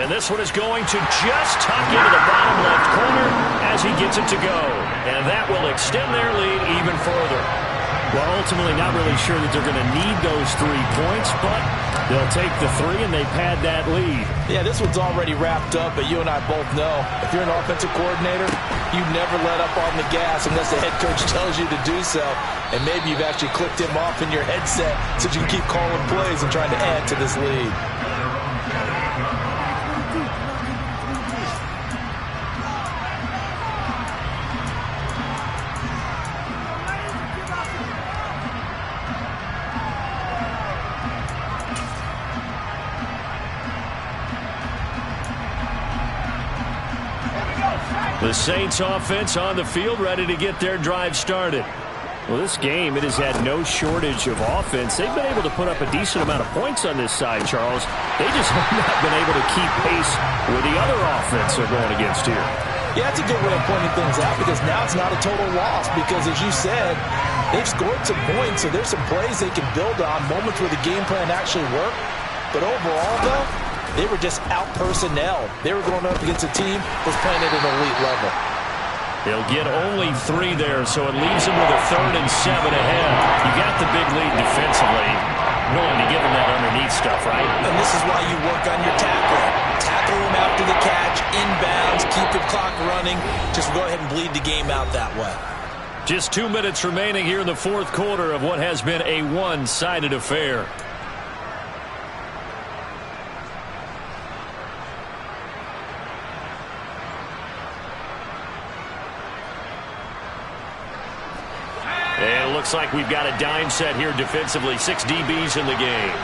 And this one is going to just tuck into the bottom left corner as he gets it to go. And that will extend their lead even further. Well, ultimately not really sure that they're going to need those 3 points, but they'll take the 3 and they've had that lead. Yeah, this one's already wrapped up, but you and I both know if you're an offensive coordinator, you never let up on the gas unless the head coach tells you to do so. And maybe you've actually clicked him off in your headset so you can keep calling plays and trying to add to this lead. The Saints offense on the field, ready to get their drive started. Well, this game, it has had no shortage of offense. They've been able to put up a decent amount of points on this side, Charles. They just have not been able to keep pace with the other offense they're going against here. Yeah, that's a good way of pointing things out because now it's not a total loss because, as you said, they've scored some points, so there's some plays they can build on, moments where the game plan actually worked. But overall, though, they were just out-personnel. They were going up against a team that was playing at an elite level. They'll get only 3 there, so it leaves them with a 3rd and 7 ahead. You got the big lead defensively. Willing to give them that underneath stuff, right? And this is why you work on your tackling. Tackle them after the catch, inbounds, keep the clock running. Just go ahead and bleed the game out that way. Just 2 minutes remaining here in the 4th quarter of what has been a one-sided affair. looks like we've got a dime set here defensively. 6 DBs in the game.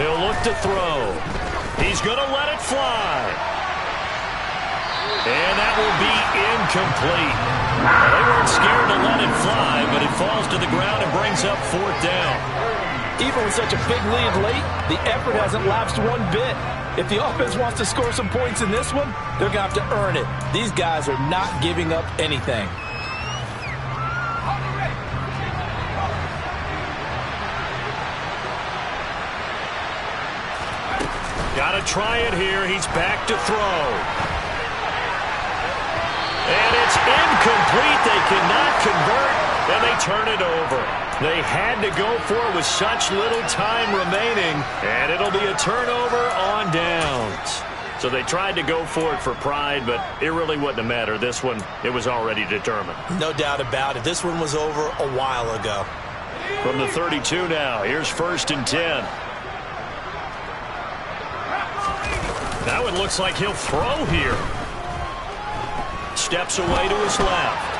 He'll look to throw. He's going to let it fly. And that will be incomplete. They weren't scared to let it fly, but it falls to the ground and brings up 4th down. Even with such a big lead late, the effort hasn't lapsed one bit. If the offense wants to score some points in this one, they're going to have to earn it. These guys are not giving up anything. Got to try it here. He's back to throw. And it's incomplete. They cannot convert, and they turn it over. They had to go for it with such little time remaining, and it'll be a turnover on downs. So they tried to go for it for pride, but it really wouldn't have mattered. This one, it was already determined. No doubt about it. This one was over a while ago. From the 32 now, here's 1st and 10. Now it looks like he'll throw here. Steps away to his left.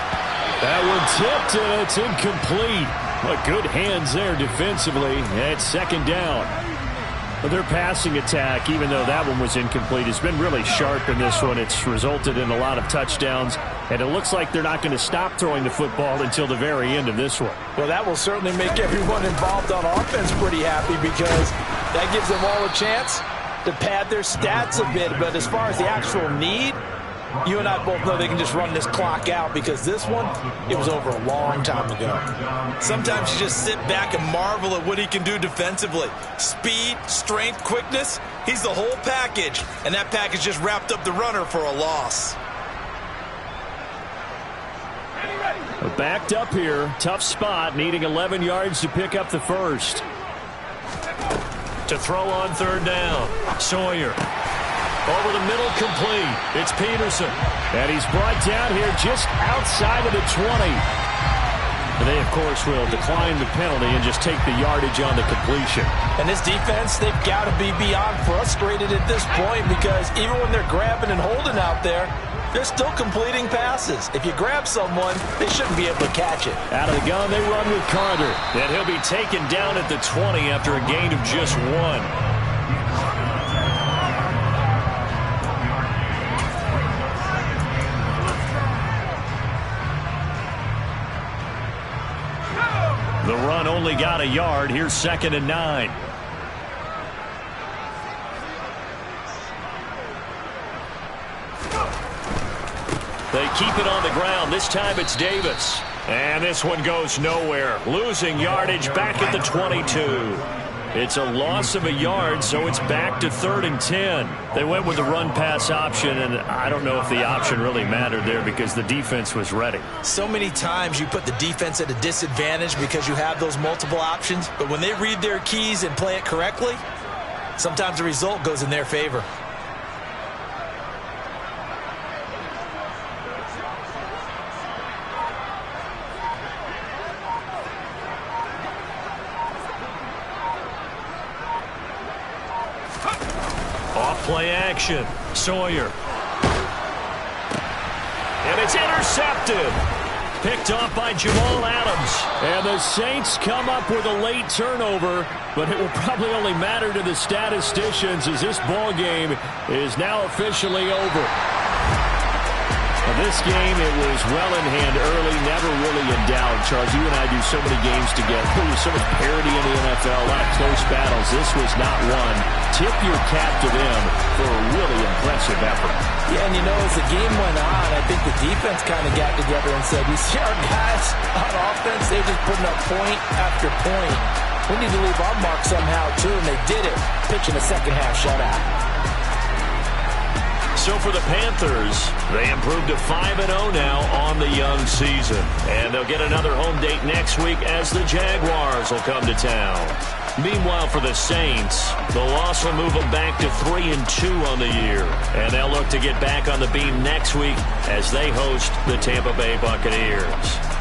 That one tipped, and it's incomplete. But good hands there defensively. It's 2nd down. But their passing attack, even though that one was incomplete, has been really sharp in this one. It's resulted in a lot of touchdowns, and it looks like they're not going to stop throwing the football until the very end of this one. Well, that will certainly make everyone involved on offense pretty happy, because that gives them all a chance to pad their stats a bit. But as far as the actual need, you and I both know they can just run this clock out, because this one, it was over a long time ago. Sometimes you just sit back and marvel at what he can do defensively. Speed, strength, quickness, he's the whole package. And that package just wrapped up the runner for a loss. Backed up here, tough spot, needing 11 yards to pick up the first. To throw on 3rd down, Sawyer. Over the middle, complete. It's Peterson. And he's brought down here just outside of the 20. And they, of course, will decline the penalty and just take the yardage on the completion. And this defense, they've got to be beyond frustrated at this point, because even when they're grabbing and holding out there, they're still completing passes. If you grab someone, they shouldn't be able to catch it. Out of the gun, they run with Carter. And he'll be taken down at the 20 after a gain of just 1. The run only got a yard. Here's 2nd and 9. They keep it on the ground. This time it's Davis. And this one goes nowhere. Losing yardage back at the 22. It's a loss of a yard, so it's back to 3rd and 10. They went with the run-pass option, and I don't know if the option really mattered there because the defense was ready. So many times you put the defense at a disadvantage because you have those multiple options, but when they read their keys and play it correctly, sometimes the result goes in their favor. Play action. Sawyer. And it's intercepted. Picked off by Jamal Adams. And the Saints come up with a late turnover, but it will probably only matter to the statisticians as this ball game is now officially over. This game, it was well in hand early, never really in doubt. Charles, you and I do so many games together. There's so much parity in the NFL, a lot of close battles. This was not one. Tip your cap to them for a really impressive effort. Yeah, and you know, as the game went on, I think the defense kind of got together and said, you see our guys on offense, they're just putting up point after point. We need to leave our mark somehow, too, and they did it, pitching a second-half shutout. So for the Panthers, they improved to 5-0 now on the young season. And they'll get another home date next week as the Jaguars will come to town. Meanwhile, for the Saints, the loss will move them back to 3-2 on the year. And they'll look to get back on the beam next week as they host the Tampa Bay Buccaneers.